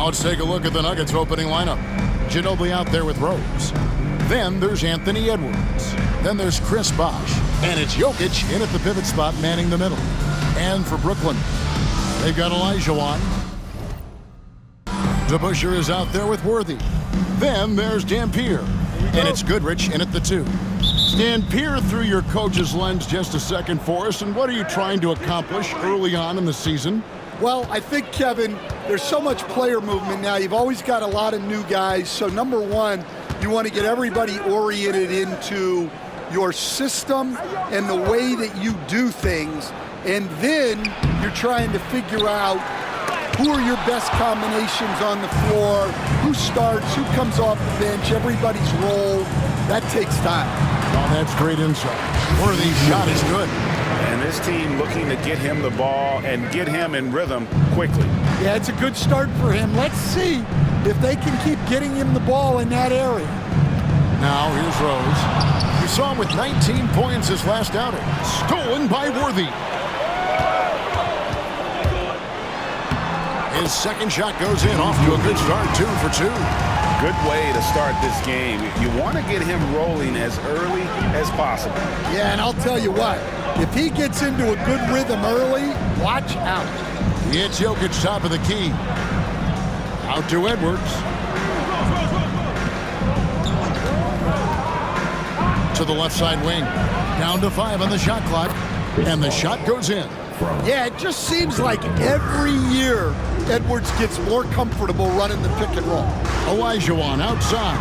Now let's take a look at the Nuggets opening lineup. Ginobili out there with Rose. Then there's Anthony Edwards. Then there's Chris Bosh. And it's Jokic in at the pivot spot manning the middle. And for Brooklyn, they've got Olajuwon. DeBusschere is out there with Worthy. Then there's Dampier. And it's Goodrich in at the 2. Stan, peer through your coach's lens just a second for us. And what are you trying to accomplish early on in the season? Well, I think, Kevin, there's so much player movement now. You've always got a lot of new guys. So, number one, you want to get everybody oriented into your system and the way that you do things. And then you're trying to figure out who are your best combinations on the floor, who starts, who comes off the bench, everybody's role. That takes time. Oh, that's great insight. Worthy's shot is good. And this team looking to get him the ball and get him in rhythm quickly. Yeah, it's a good start for him. Let's see if they can keep getting him the ball in that area. Now here's Rose. You saw him with 19 points his last outing. Stolen by Worthy. His second shot goes in, off to a good start, 2 for 2. Good way to start this game. You want to get him rolling as early as possible. Yeah, and I'll tell you what, if he gets into a good rhythm early, watch out. It's Jokic top of the key. Out to Edwards. To the left side wing. Down to 5 on the shot clock. And the shot goes in. Yeah, it just seems like every year Edwards gets more comfortable running the pick and roll. Olajuwon outside.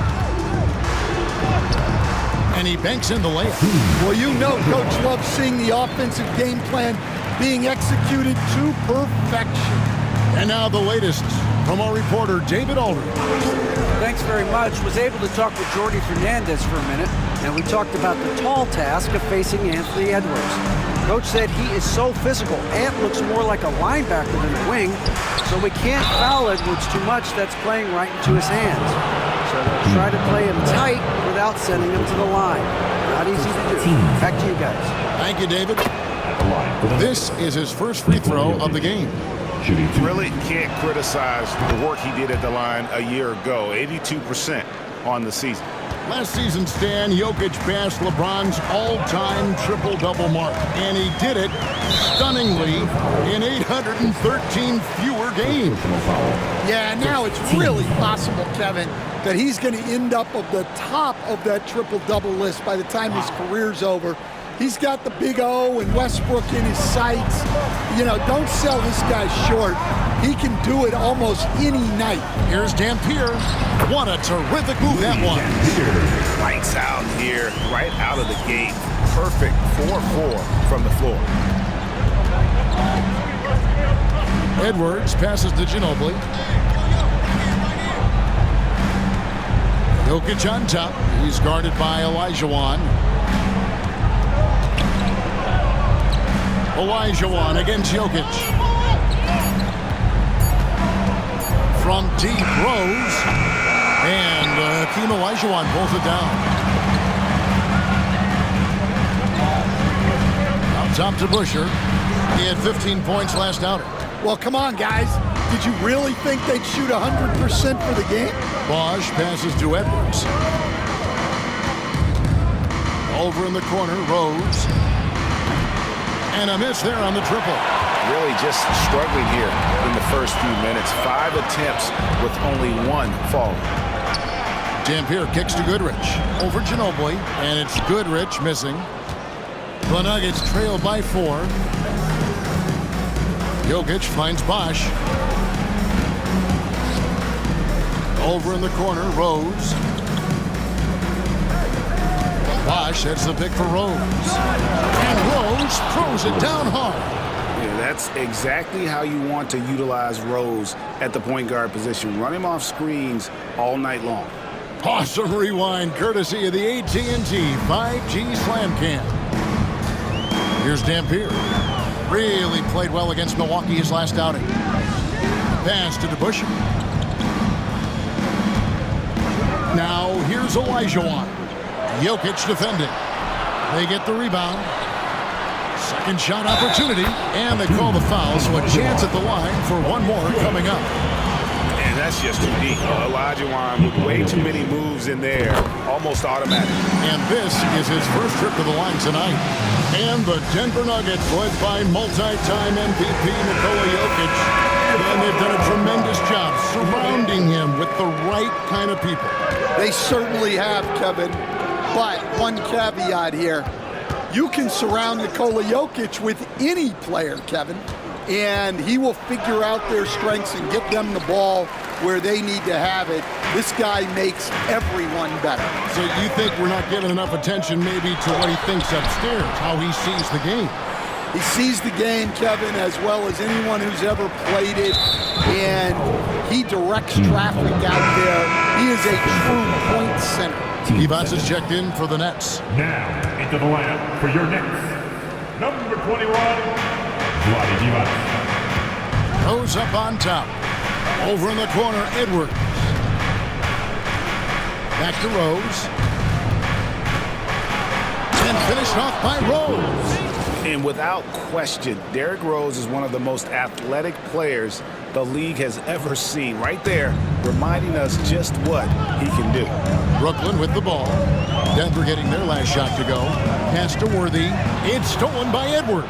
And he banks in the layup. Well, you know Coach loves seeing the offensive game plan being executed to perfection. And now the latest from our reporter, David Aldridge. Thanks very much. Was able to talk with Jordy Fernandez for a minute, and we talked about the tall task of facing Anthony Edwards. Coach said he is so physical. Ant looks more like a linebacker than a wing, so we can't foul Edwards too much. That's playing right into his hands. So they'll try to play him tight without sending him to the line. Not easy to do. Back to you guys. Thank you, David. This is his first free throw of the game. Really can't criticize the work he did at the line a year ago. 82% on the season. Last season, Stan, Jokic passed LeBron's all-time triple-double mark, and he did it stunningly in 813 fewer games. Yeah, now it's really possible, Kevin, that he's going to end up at the top of that triple-double list by the time his career's over. He's got the big O and Westbrook in his sights. You know, don't sell this guy short. He can do it almost any night. Here's Dampier. What a terrific move that was. Lights out here, right out of the gate. Perfect 4-4 from the floor. Edwards passes to Ginobili. Jokic on top. He's guarded by Olajuwon. Olajuwon against Jokic. From deep, Rose. And Hakeem Olajuwon pulls it down. Up top to Busher. He had 15 points last outing. Well, come on, guys. Did you really think they'd shoot 100% for the game? Bosh passes to Edwards. Over in the corner, Rose. And a miss there on the triple. Really just struggling here in the first few minutes. 5 attempts with only 1 fall. Dampier kicks to Goodrich. Over Ginobili. And it's Goodrich missing. The Nuggets trail by 4. Jokic finds Bosh. Over in the corner, Rose. Bosh hits the pick for Rose. And Rose throws it down hard. Yeah, that's exactly how you want to utilize Rose at the point guard position. Run him off screens all night long. Awesome rewind courtesy of the AT&T 5G Slam Cam. Here's Dampier. Really played well against Milwaukee his last outing. Pass to DeBusschere. Now here's Olajuwon. Jokic defending. They get the rebound. Second shot opportunity. And they call the foul, so a chance at the line for one more coming up. And that's That's just too deep. Olajuwon with way too many moves in there, almost automatic. And this is his first trip to the line tonight. And the Denver Nuggets, led by multi-time MVP Nikola Jokic, and they've done a tremendous job surrounding him with the right kind of people. They certainly have, Kevin. But one caveat here. You can surround Nikola Jokic with any player, Kevin, and he will figure out their strengths and get them the ball where they need to have it. This guy makes everyone better. So you think we're not giving enough attention maybe to what he thinks upstairs, how he sees the game? He sees the game, Kevin, as well as anyone who's ever played it, and he directs traffic out there. He is a true point center. Divac is checked in for the Nets. Now into the lineup for your Nets. Number 21, Vlade Divac. Goes up on top. Over in the corner, Edwards. Back to Rose. And finished off by Rose. And without question, Derrick Rose is one of the most athletic players the league has ever seen. Right there, reminding us just what he can do. Brooklyn with the ball. Denver getting their last shot to go. Pass to Worthy. It's stolen by Edwards.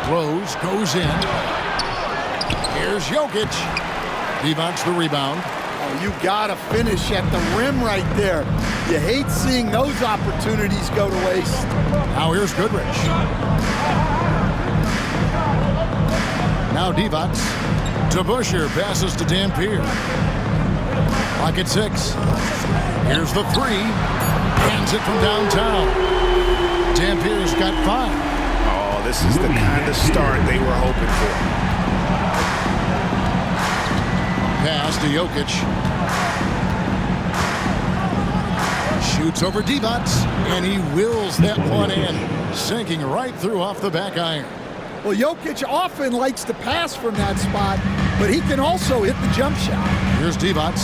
Rose goes in. Here's Jokic. Divac the rebound. Oh, you gotta finish at the rim right there. You hate seeing those opportunities go to waste. Now here's Goodrich. Now Divac to Busher. Passes to Dampier. Clock at 6. Here's the 3. Hands it from downtown. Dampier's got 5. Oh, this is the kind of start they were hoping for. Pass to Jokic. Shoots over Divac, and he wills that one in, sinking right through off the back iron. Well, Jokic often likes to pass from that spot, but he can also hit the jump shot. Here's Divac.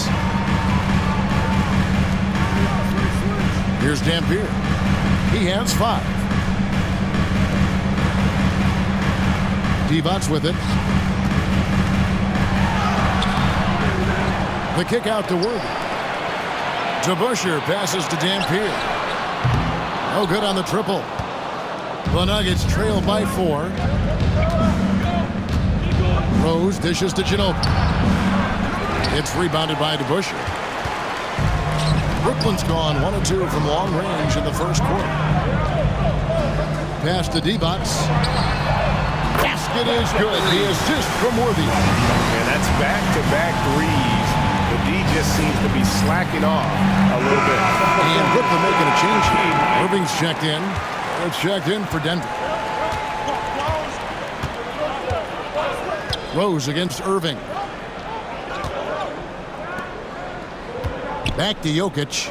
Here's Dampier. He has 5. Divac with it. The kick out to Worthy. To Busher, passes to Dampier. No good on the triple. The Nuggets trail by 4. Rose dishes to Ginobili. It's rebounded by DeBusschere. Brooklyn's gone 1 of 2 from long range in the first quarter. Pass to Divac. Basket is good. The assist from Worthy. And that's back-to-back threes. The D just seems to be slacking off a little bit. And Brooklyn making a change here. Irving's checked in. It's checked in for Denver. Rose against Irving. Back to Jokic.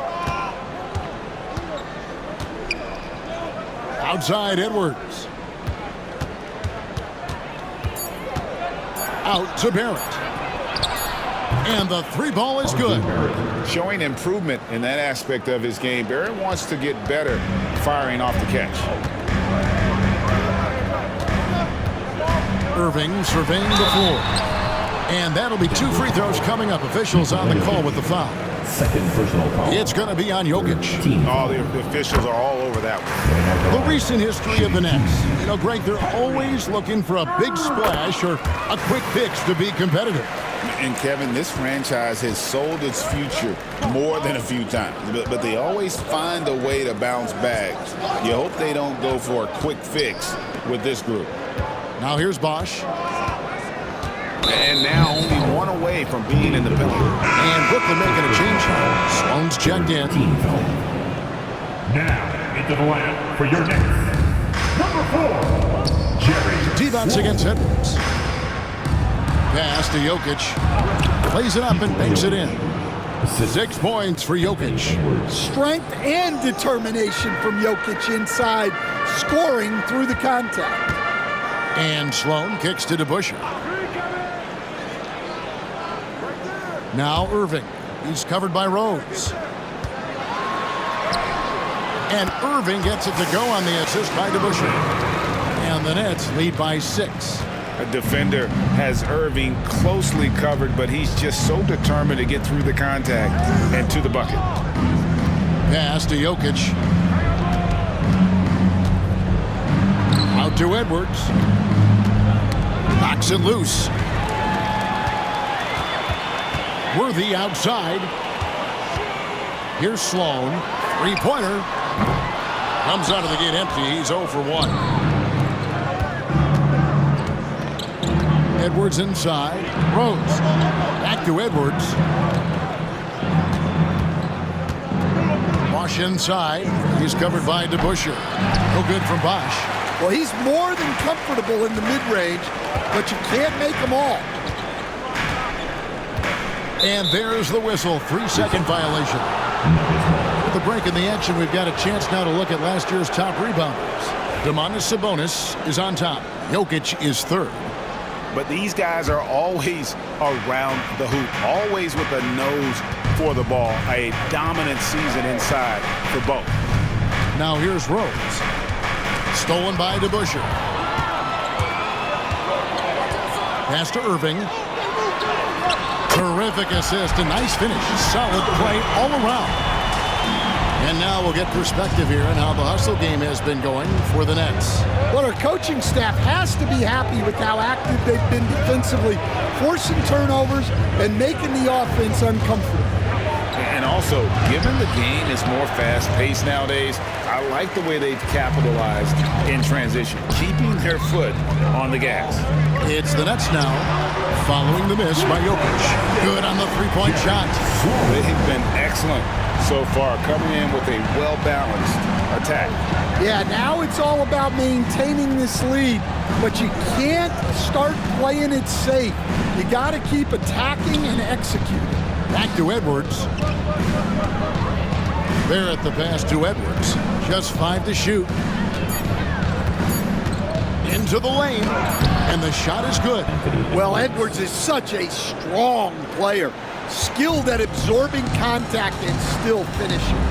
Outside Edwards. Out to Barrett. And the 3 ball is good. Showing improvement in that aspect of his game. Barrett wants to get better firing off the catch. Irving surveying the floor. And that'll be 2 free throws coming up. Officials on the call with the foul. Second personal foul. It's going to be on Jokic. Oh, the officials are all over that one. The recent history of the Nets. You know, Greg, they're always looking for a big splash or a quick fix to be competitive. And Kevin, this franchise has sold its future more than a few times, but they always find a way to bounce back. You hope they don't go for a quick fix with this group. Now here's Bosch. And now only 1 away from being in the penalty. And Brooklyn making a change now. Sloan's checked in. Now into the lineup for your next. Number 4, Jerry. Divac against Edwards. Pass to Jokic. Plays it up and banks it in. 6 points for Jokic. Strength and determination from Jokic inside, scoring through the contact. And Sloan kicks to DeBusschere. Now Irving. He's covered by Rose. And Irving gets it to go on the assist by DeBusschere. And the Nets lead by 6. A defender has Irving closely covered, but he's just so determined to get through the contact and to the bucket. Pass to Jokic. Out to Edwards. Knocks it loose. Worthy outside. Here's Sloan. Three-pointer. Comes out of the gate empty. He's 0 for 1. Edwards inside. Rose. Back to Edwards. Bosch inside. He's covered by DeBusschere. No good from Bosch. Well, he's more than comfortable in the mid-range, but you can't make them all. And there's the whistle. 3-second violation. With the break in the action, we've got a chance now to look at last year's top rebounders. Domantas Sabonis is on top. Jokic is third. But these guys are always around the hoop, always with a nose for the ball. A dominant season inside for both. Now here's Rose. Stolen by DeBusschere. Pass to Irving. Terrific assist. A nice finish. Solid play all around. And now we'll get perspective here on how the hustle game has been going for the Nets. Well, our coaching staff has to be happy with how active they've been defensively, forcing turnovers and making the offense uncomfortable. And also, given the game is more fast-paced nowadays, I like the way they've capitalized in transition, keeping their foot on the gas. It's the Nets now, following the miss by Jokic. Good on the three-point shot. They've been excellent so far, coming in with a well-balanced attack. Yeah, now it's all about maintaining this lead, but you can't start playing it safe. You got to keep attacking and executing. Back to Edwards. Barrett the pass to Edwards. Just 5 to shoot. Into the lane. And the shot is good. Well, Edwards is such a strong player. Skilled at absorbing contact and still finishing.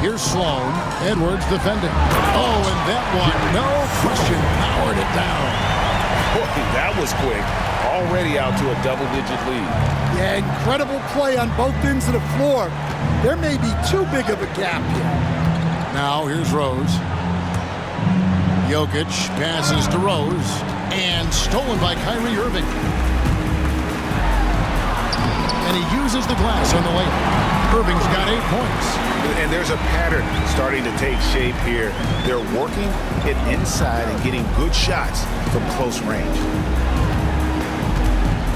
Here's Sloan. Edwards defending. Oh, and that one, no question, powered it down. Boy, that was quick. Already out to a double-digit lead. Yeah, incredible play on both ends of the floor. There may be too big of a gap here. Now here's Rose. Jokic passes to Rose. And stolen by Kyrie Irving. And he uses the glass on the lane. Irving's got 8 points. And there's a pattern starting to take shape here. They're working it inside and getting good shots from close range.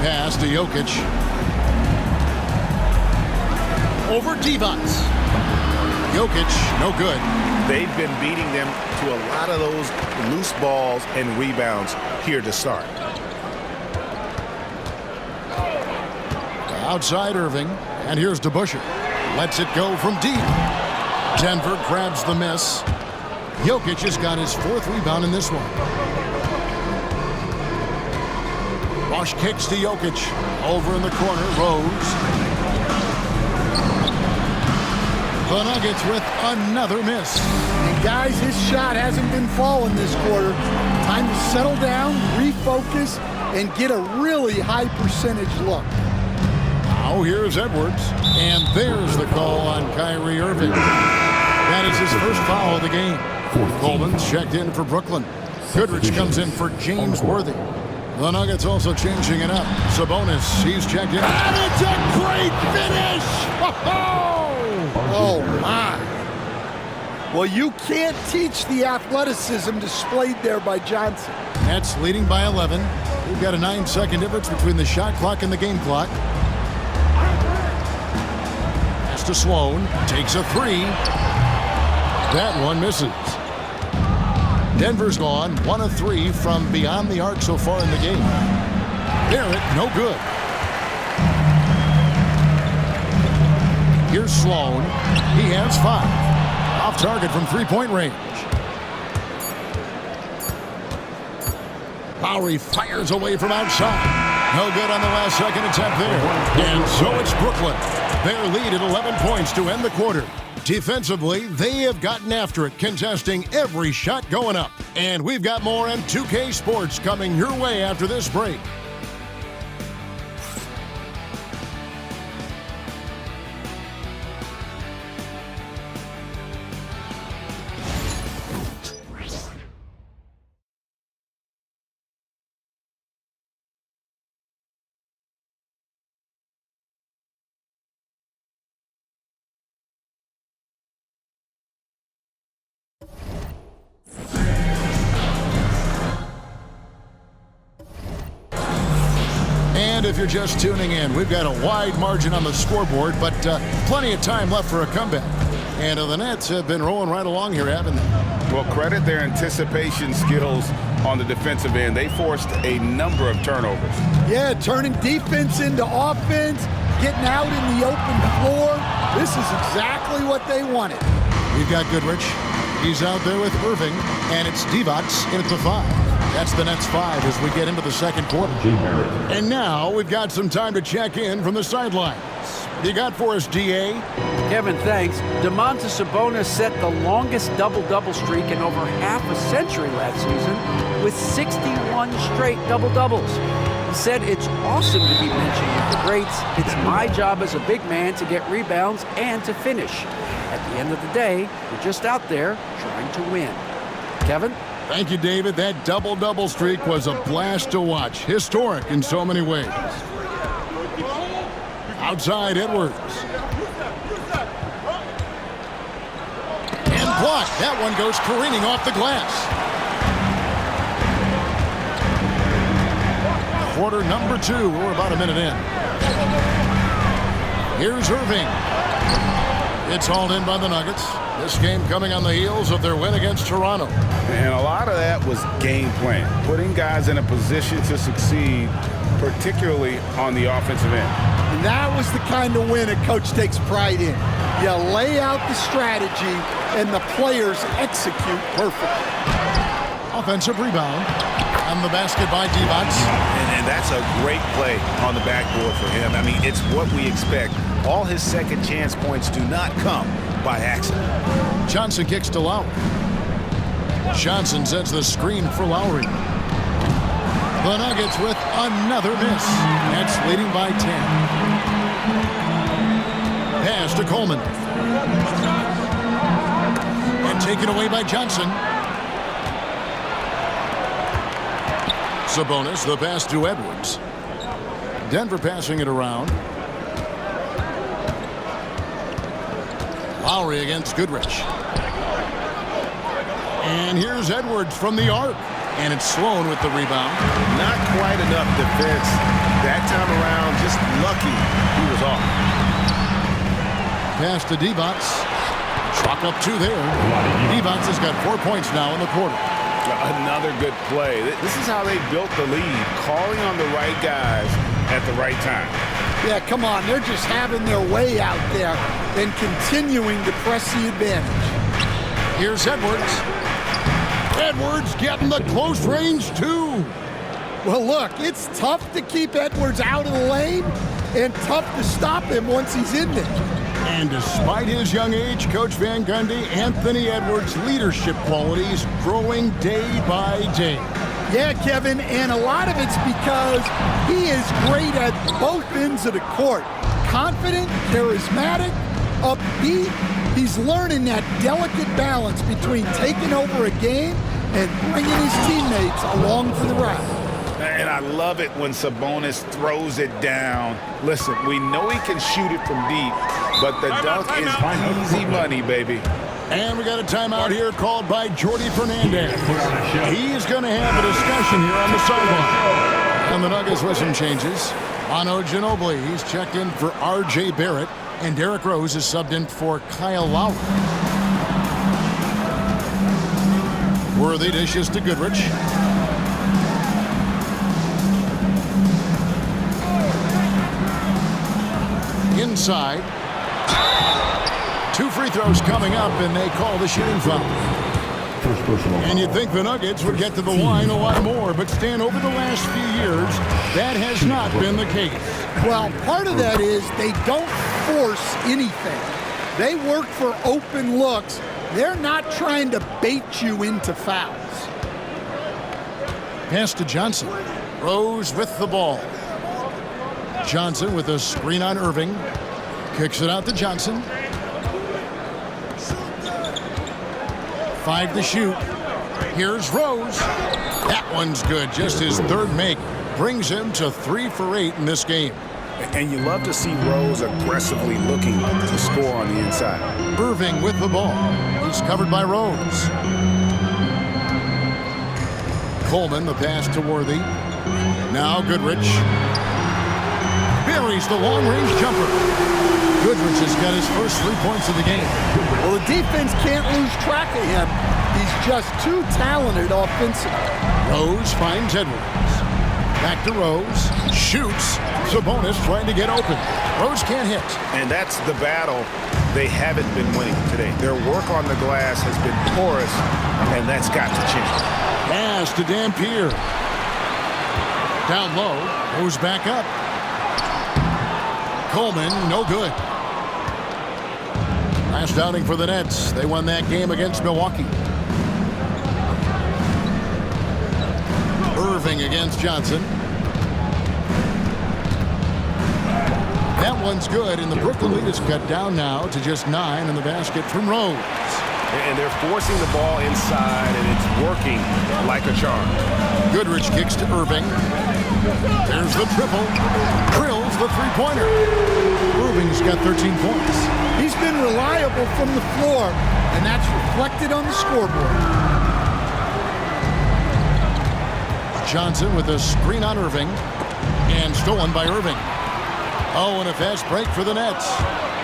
Pass to Jokic. Over Divac. Jokic, no good. They've been beating them to a lot of those loose balls and rebounds here to start. Outside Irving, and here's DeBusschere. Lets it go from deep. Denver grabs the miss. Jokic has got his 4th rebound in this one. Bosch kicks to Jokic. Over in the corner, Rose. The Nuggets with another miss. And guys, his shot hasn't been falling this quarter. Time to settle down, refocus, and get a really high percentage look. Now here's Edwards. And there's the call on Kyrie Irving. That is his first foul of the game. Coleman's checked in for Brooklyn. Goodrich comes in for James Worthy. The Nuggets also changing it up. Sabonis, he's checked in. And it's a great finish! Oh, my. Well, you can't teach the athleticism displayed there by Johnson. Nets leading by 11. We've got a 9-second difference between the shot clock and the game clock. Pass to Sloan. Takes a 3. That one misses. Denver's gone 1 of 3 from beyond the arc so far in the game. Barrett, no good. Here's Sloan. He has 5. Off target from 3-point range. Lowry fires away from outside. No good on the last second attempt there. And so it's Brooklyn. Their lead at 11 points to end the quarter. Defensively, they have gotten after it, contesting every shot going up. And we've got more M2K Sports coming your way after this break. And if you're just tuning in, we've got a wide margin on the scoreboard, but plenty of time left for a comeback. And the Nets have been rolling right along here, haven't they? Well, credit their anticipation skills on the defensive end. They forced a number of turnovers. Yeah, turning defense into offense, getting out in the open floor. This is exactly what they wanted. We've got Goodrich. He's out there with Irving, and it's Divac in at the 5. That's the Nets 5 as we get into the second quarter. And now we've got some time to check in from the sidelines. You got for us, DA? Kevin, thanks. Domantas Sabonis set the longest double-double streak in over half a century last season with 61 straight double-doubles. He said, "It's awesome to be mentioned with the greats. It's my job as a big man to get rebounds and to finish. At the end of the day, we're just out there trying to win." Kevin? Thank you, David. That double-double streak was a blast to watch. Historic in so many ways. Outside Edwards. And blocked. That one goes careening off the glass. Quarter number 2. We're about a minute in. Here's Irving. It's hauled in by the Nuggets. This game coming on the heels of their win against Toronto. And a lot of that was game plan, putting guys in a position to succeed, particularly on the offensive end. And that was the kind of win a coach takes pride in. You lay out the strategy, and the players execute perfectly. Offensive rebound. On the basket by Divac. And that's a great play on the backboard for him. I mean, it's what we expect. All his second chance points do not come by accident. Johnson kicks to Lowry. Johnson sets the screen for Lowry. The Nuggets with another miss. Nets leading by 10. Pass to Coleman. And taken away by Johnson. Sabonis, the pass to Edwards. Denver passing it around. Lowry against Goodrich. And here's Edwards from the arc. And it's Sloan with the rebound. Not quite enough defense that time around. Just lucky he was off. Pass to Divac. Chalk up 2 there. Divac has got 4 points now in the quarter. Another good play. This is how they built the lead, calling on the right guys at the right time. Yeah, come on. They're just having their way out there and continuing to press the advantage. Here's Edwards. Edwards getting the close range, too. Well, look, it's tough to keep Edwards out of the lane and tough to stop him once he's in there. And despite his young age, Coach Van Gundy, Anthony Edwards' leadership qualities growing day by day. Yeah, Kevin, and a lot of it's because he is great at both ends of the court. Confident, charismatic, upbeat. He's learning that delicate balance between taking over a game and bringing his teammates along for the ride. And I love it when Sabonis throws it down. Listen, we know he can shoot it from deep, but the dunk is easy money, baby. And we got a timeout here called by Jordy Fernandez. He's going to have a discussion here on the sideline. And the Nuggets with some changes. Ano Ginobili, he's checked in for R.J. Barrett. And Derrick Rose is subbed in for Kyle Lowry. Worthy dishes to Goodrich. Inside. 2 free throws coming up, and they call the shooting foul. And you'd think the Nuggets would get to the line a lot more, but Stan, over the last few years, that has not been the case. Well, part of that is they don't force anything. They work for open looks. They're not trying to bait you into fouls. Pass to Johnson. Rose with the ball. Johnson with a screen on Irving. Kicks it out to Johnson. 5 to shoot. Here's Rose. That one's good. Just his third make. Brings him to 3 for 8 in this game. And you love to see Rose aggressively looking to score on the inside. Irving with the ball. He's covered by Rose. Coleman, the pass to Worthy. Now Goodrich. Buries the long-range jumper. Goodrich has got his first 3 points of the game. Well, the defense can't lose track of him. He's just too talented offensively. Rose finds Edwards. Back to Rose. Shoots. Sabonis trying to get open. Rose can't hit. And that's the battle they haven't been winning today. Their work on the glass has been porous, and that's got to change. Pass to Dampier. Down low. Goes back up. Coleman, no good. Last outing for the Nets. They won that game against Milwaukee. Irving against Johnson. That one's good, and the Brooklyn lead is cut down now to just 9 in the basket from Rose. And they're forcing the ball inside, and it's working like a charm. Goodrich kicks to Irving. There's the triple. Drills the three-pointer. Irving's got 13 points. He's been reliable from the floor, and that's reflected on the scoreboard. Johnson with a screen on Irving, and stolen by Irving. Oh, and a fast break for the Nets.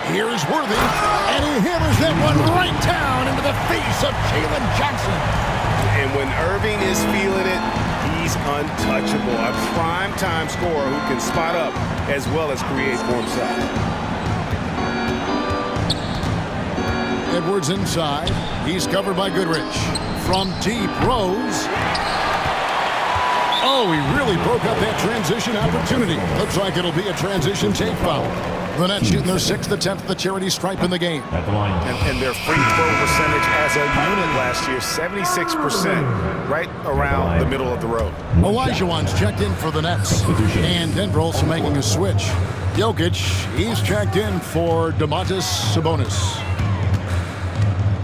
Here's Worthy, and he hammers that one right down into the face of Jalen Johnson. And when Irving is feeling it, he's untouchable. A prime-time scorer who can spot up as well as create for himself. Edwards inside. He's covered by Goodrich. From deep, Rose. Oh, he really broke up that transition opportunity. Looks like it'll be a transition take foul. The Nets shooting their 6th attempt at the charity stripe in the game. At the line. And their free throw percentage as a unit last year, 76%, right around the middle of the road. Olajuwon's checked in for the Nets. And Denver also making a switch. Jokic, he's checked in for Domantas Sabonis.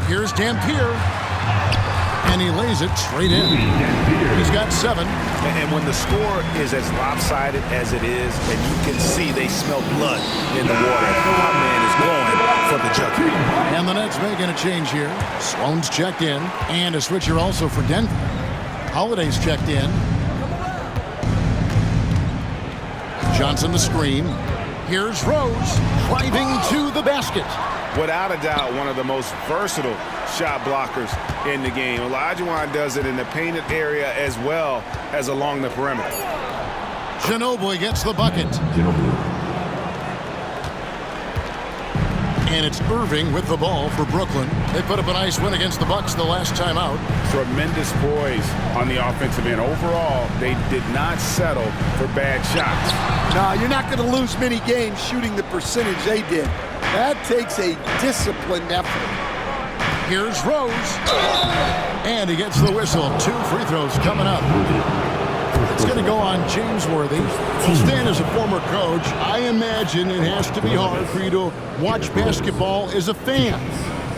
Here's Dampier. And he lays it straight in. He's got 7. And when the score is as lopsided as it is, and you can see they smell blood in the water, my man is going for the jugger. And the Nets making a change here. Sloan's checked in. And a switcher also for Denver. Holiday's checked in. Johnson the screen. Here's Rose driving to the basket. Without a doubt, one of the most versatile shot blockers in the game. Olajuwon does it in the painted area as well as along the perimeter. Ginobili gets the bucket. And it's Irving with the ball for Brooklyn. They put up a nice win against the Bucks the last time out. Tremendous poise on the offensive end. Overall, they did not settle for bad shots. No, you're not going to lose many games shooting the percentage they did. That takes a disciplined effort. Here's Rose. And he gets the whistle. 2 free throws coming up. It's going to go on James Worthy. Stan, as a former coach, I imagine it has to be hard for you to watch basketball as a fan.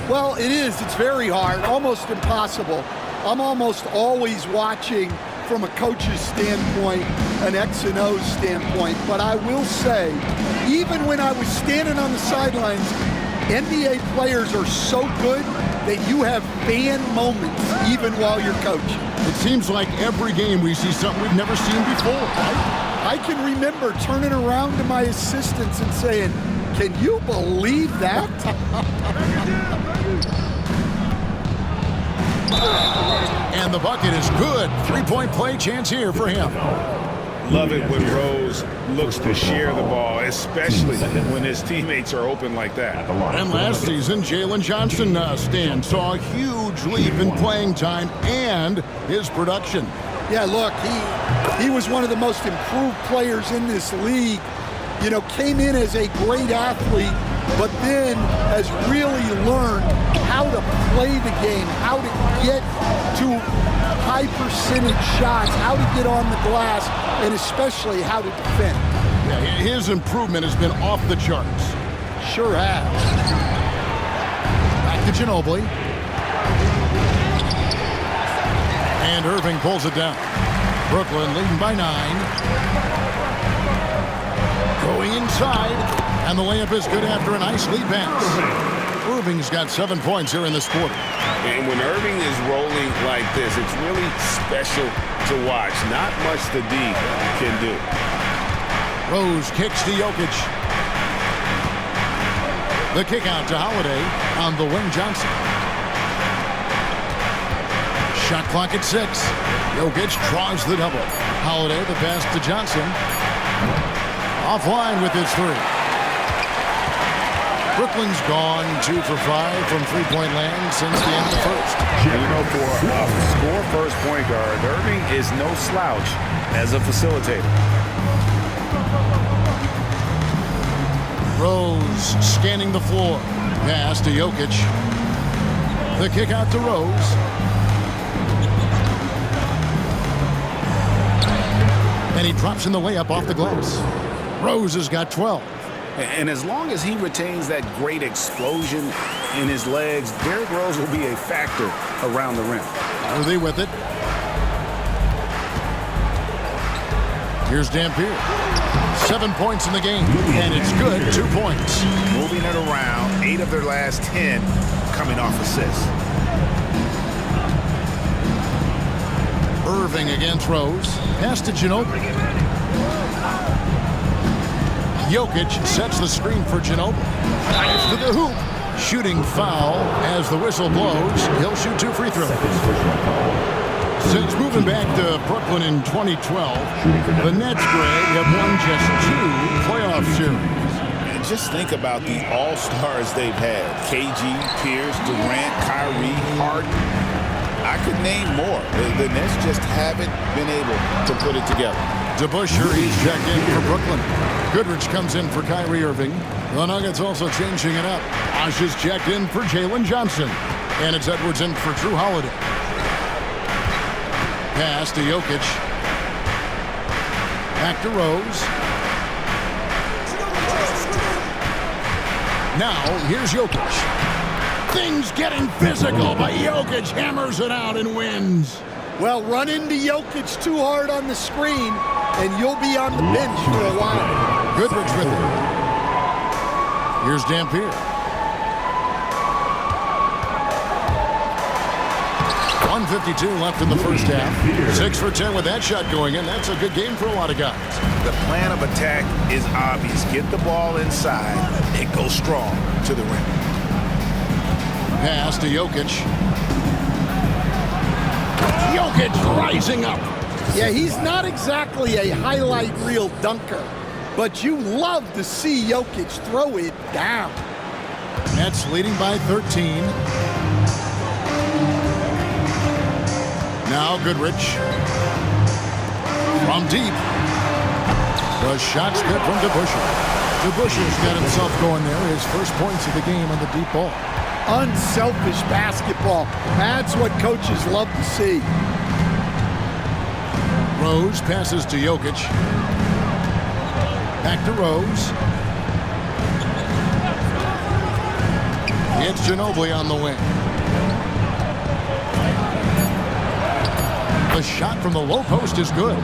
Well, it is. It's very hard, almost impossible. I'm almost always watching from a coach's standpoint, an X and O standpoint. But I will say, even when I was standing on the sidelines, NBA players are so good that you have fan moments even while you're coaching. It seems like every game we see something we've never seen before, right? I can remember turning around to my assistants and saying, "Can you believe that?" And the bucket is good. 3-point play chance here for him. Love it when Rose looks to share the ball, especially when his teammates are open like that. And last season, Jalen Johnson saw a huge leap in playing time and his production. Yeah, look, he was one of the most improved players in this league. You know, came in as a great athlete, but then has really learned how to play the game, how to get to high percentage shots, how to get on the glass, and especially how to defend. Yeah, his improvement has been off the charts. Sure has. Back to Ginobili. And Irving pulls it down. Brooklyn leading by 9. Going inside. And the layup is good after a nice lead pass. Irving's got 7 points here in this quarter. And when Irving is rolling like this, it's really special to watch. Not much the D can do. Rose kicks to Jokic. The kick out to Holiday on the wing. Johnson. Shot clock at 6. Jokic draws the double. Holiday the pass to Johnson. Offline with his 3. Brooklyn's gone 2 for 5 from three-point land since the end of the first. You know, for a score-first point guard, Irving is no slouch as a facilitator. Rose scanning the floor. Pass to Jokic. The kick out to Rose. And he drops in the layup off the glass. Rose has got 12. And as long as he retains that great explosion in his legs, Derrick Rose will be a factor around the rim. Worthy with it. Here's Dampier. 7 points in the game, and it's good. 2 points. Moving it around, 8 of their last 10 coming off assists. Irving against Rose. Pass to Ginobili. Jokic sets the screen for Ginobili. To the hoop. Shooting foul as the whistle blows. He'll shoot 2 free throws. Since moving back to Brooklyn in 2012, the Nets, Greg, have won just 2 playoff series. And just think about the all-stars they've had. KG, Pierce, Durant, Kyrie, Harden. I could name more. The Nets just haven't been able to put it together. DeBusschere, he's checked in for Brooklyn. Goodrich comes in for Kyrie Irving. The Nuggets also changing it up. Bosh is checked in for Jalen Johnson. And it's Edwards in for Drew Holiday. Pass to Jokic. Back to Rose. Now, here's Jokic. Things getting physical, but Jokic hammers it out and wins. Well, run into Jokic too hard on the screen, and you'll be on the bench for a while. Goodrich with it. Here's Dampier. 1:52 left in the first half. 6 for 10 with that shot going in. That's a good game for a lot of guys. The plan of attack is obvious. Get the ball inside and go strong to the rim. Pass to Jokic. Jokic rising up. Yeah, he's not exactly a highlight reel dunker, but you love to see Jokic throw it down. Nets leading by 13. Now Goodrich. From deep. The shot's good from DeBusschere. DeBusschere's got himself going there. His first points of the game on the deep ball. Unselfish basketball. That's what coaches love to see. Rose passes to Jokic. Back to Rose. It's Ginobili on the wing. The shot from the low post is good.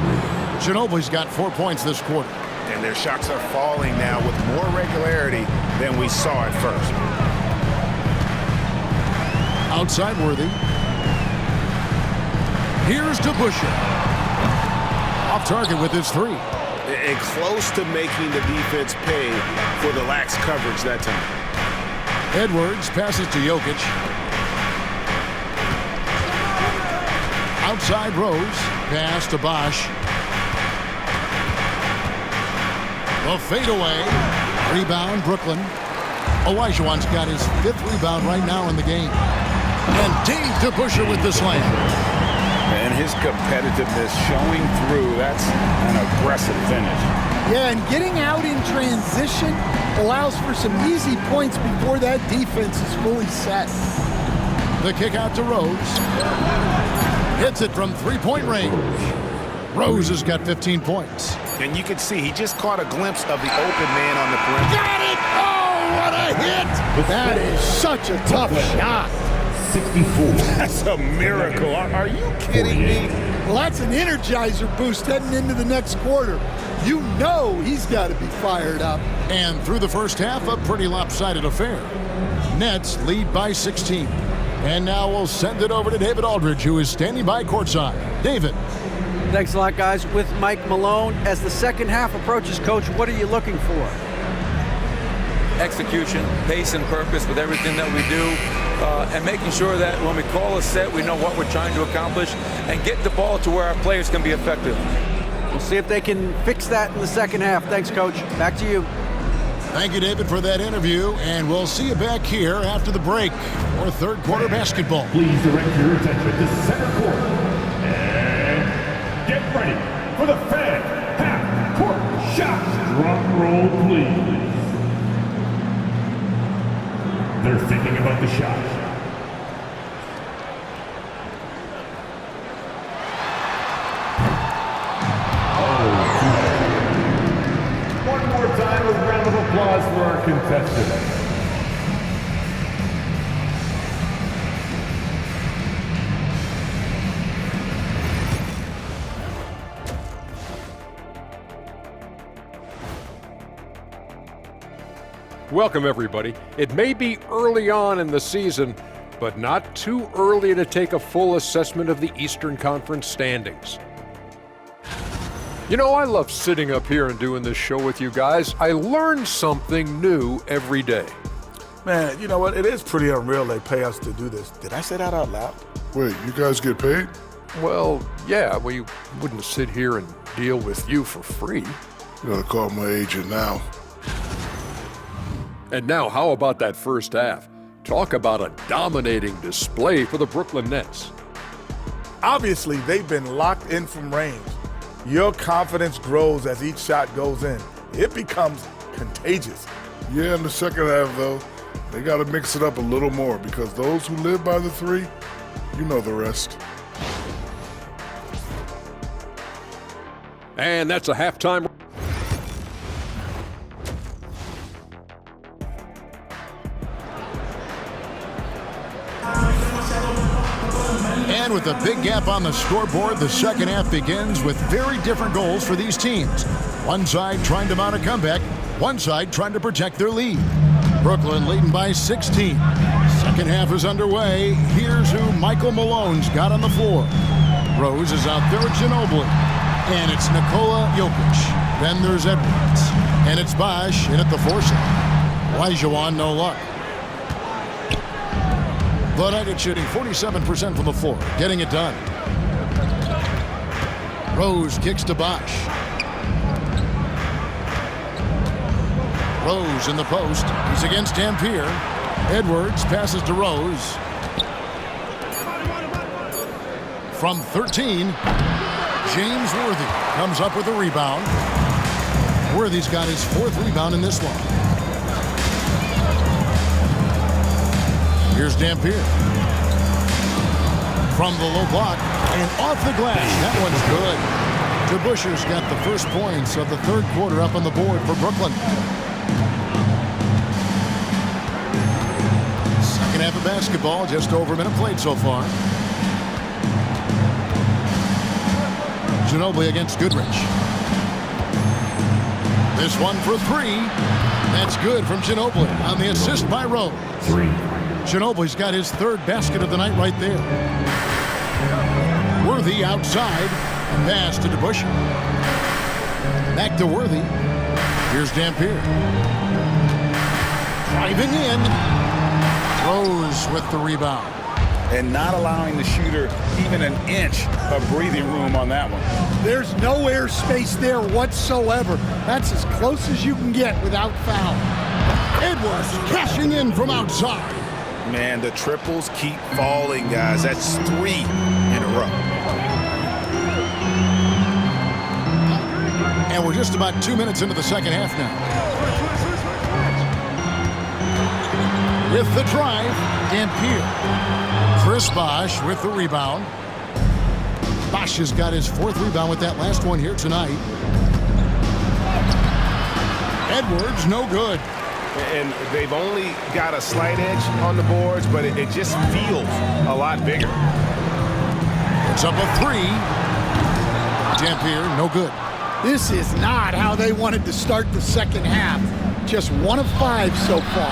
Ginobili's got 4 points this quarter. And their shots are falling now with more regularity than we saw at first. Outside Worthy. Here's DeBusschere. Off target with his 3. And close to making the defense pay for the lax coverage that time. Edwards passes to Jokic. Outside Rose. Pass to Bosh. The fadeaway. Rebound Brooklyn. Olajuwon's got his 5th rebound right now in the game. And Dave DeBusschere with the slam. And his competitiveness showing through. That's an aggressive finish. Yeah, and getting out in transition allows for some easy points before that defense is fully set. The kick out to Rose. Hits it from three-point range. Rose has got 15 points. And you can see he just caught a glimpse of the open man on the perimeter. Got it! Oh, what a hit! That is such a tough shot. 64. That's a miracle. Are you kidding me? Well, that's an energizer boost heading into the next quarter. You know he's got to be fired up. And through the first half, a pretty lopsided affair. Nets lead by 16. And now we'll send it over to David Aldridge, who is standing by courtside. David. Thanks a lot, guys. With Mike Malone, as the second half approaches, Coach, what are you looking for? Execution, pace, and purpose with everything that we do, and making sure that when we call a set, we know what we're trying to accomplish and get the ball to where our players can be effective. We'll see if they can fix that in the second half. Thanks, Coach. Back to you. Thank you, David, for that interview, and we'll see you back here after the break for third quarter basketball. Please direct your attention to center court. And get ready for the fan half-court shot. Drum roll, please. They're thinking about the shot. One more time with a round of applause for our contestants. Welcome, everybody. It may be early on in the season, but not too early to take a full assessment of the Eastern Conference standings. You know, I love sitting up here and doing this show with you guys. I learn something new every day. Man, you know what? It is pretty unreal they pay us to do this. Did I say that out loud? Wait, you guys get paid? Well, yeah, we wouldn't sit here and deal with you for free. You gotta call my agent now. And now, how about that first half? Talk about a dominating display for the Brooklyn Nets. Obviously, they've been locked in from range. Your confidence grows as each shot goes in. It becomes contagious. Yeah, in the second half, though, they gotta mix it up a little more because those who live by the three, you know the rest. And that's a halftime. And with a big gap on the scoreboard, the second half begins with very different goals for these teams. One side trying to mount a comeback, one side trying to protect their lead. Brooklyn leading by 16. Second half is underway. Here's who Michael Malone's got on the floor. Rose is out there with Ginobili. And it's Nikola Jokic. Then there's Edwards. And it's Bosh in at the forehand. Olajuwon, no luck. The Nuggets shooting 47% from the floor, getting it done. Rose kicks to Bosh. Rose in the post. He's against Dampier. Edwards passes to Rose. From 13, James Worthy comes up with a rebound. Worthy's got his fourth rebound in this one. Here's Dampier. From the low block and off the glass. That one's good. DeBuscher's got the first points of the third quarter up on the board for Brooklyn. Second half of basketball, just over a minute played so far. Ginobili against Goodrich. This one for three. That's good from Ginobili on the assist by Rose. Ginobili's got his third basket of the night right there. Worthy outside. Pass to DeBuscher. Back to Worthy. Here's Dampier. Driving in. Rose with the rebound. And not allowing the shooter even an inch of breathing room on that one. There's no air space there whatsoever. That's as close as you can get without foul. Edwards cashing in from outside. Man, the triples keep falling, guys. That's 3 in a row. And we're just about 2 minutes into the second half now. With the drive, Dampier. Chris Bosh with the rebound. Bosh has got his 4th rebound with that last one here tonight. Edwards, no good. And they've only got a slight edge on the boards, but it just feels a lot bigger. It's up a 3. Dampier, no good. This is not how they wanted to start the second half. Just 1 of 5 so far.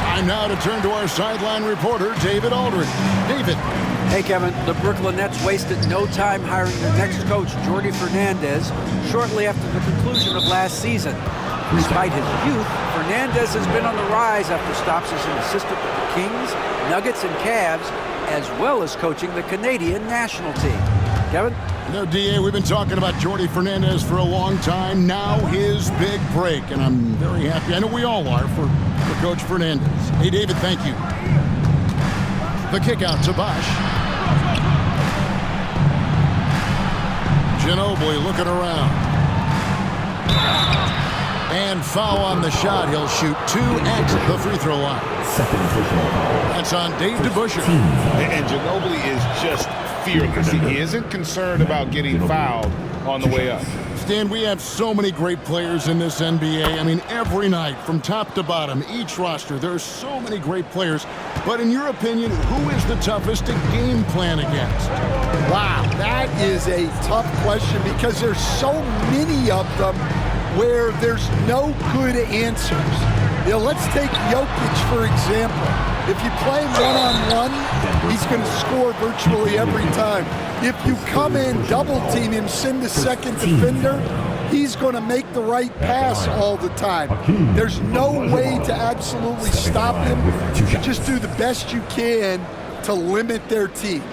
Time now to turn to our sideline reporter, David Aldridge. David. Hey, Kevin, the Brooklyn Nets wasted no time hiring their next coach, Jordi Fernandez, shortly after the conclusion of last season. Despite his youth, Fernandez has been on the rise after stops as an assistant with the Kings, Nuggets, and Cavs, as well as coaching the Canadian national team. Kevin? You know, D.A., we've been talking about Jordi Fernandez for a long time. Now his big break, and I'm very happy. I know we all are for Coach Fernandez. Hey, David, thank you. The kick out to Bosh. Ginobili looking around. And foul on the shot. He'll shoot 2 at the free throw line. That's on Dave DeBusschere. And Ginobili is just fearless. He isn't concerned about getting fouled on the way up. Stan, we have so many great players in this NBA. I mean, every night, from top to bottom, each roster, there are so many great players. But in your opinion, who is the toughest to game plan against? Wow, that is a tough question because there's so many of them where there's no good answers. You know, let's take Jokic, for example. If you play him one-on-one, he's going to score virtually every time. If you come in, double-team him, send a second defender, he's going to make the right pass all the time. There's no way to absolutely stop him. You just do the best you can to limit their team.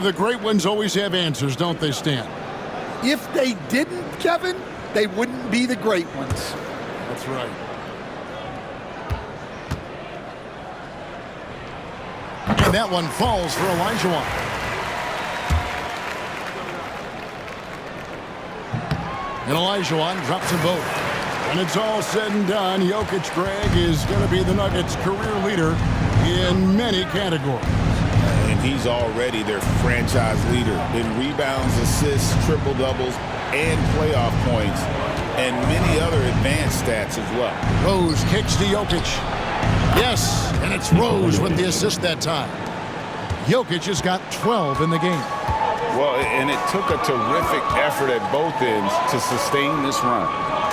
The great ones always have answers, don't they, Stan? If they didn't, Kevin, they wouldn't be the great ones. That's right. And that one falls for Olajuwon. And Olajuwon drops them both. When it's all said and done, Jokic, Greg, is going to be the Nuggets' career leader in many categories. And he's already their franchise leader in rebounds, assists, triple-doubles, and playoff points, and many other advanced stats as well. Rose kicks to Jokic. Yes, and it's Rose with the assist that time. Jokic has got 12 in the game. Well, and it took a terrific effort at both ends to sustain this run.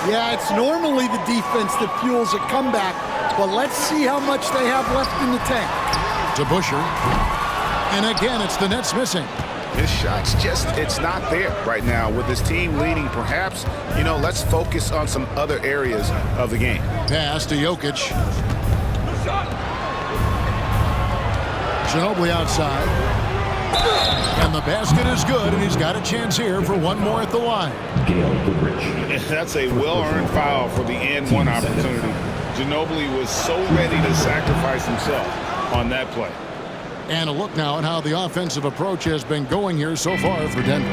Yeah, it's normally the defense that fuels a comeback, but let's see how much they have left in the tank. To Busher. And again, it's the Nets missing. His shot's it's not there right now. With his team leading, perhaps, let's focus on some other areas of the game. Pass to Jokic. Ginobili outside. And the basket is good, and he's got a chance here for one more at the line. That's a well-earned foul for the and one opportunity. Ginobili was so ready to sacrifice himself on that play. And a look now at how the offensive approach has been going here so far for Denver.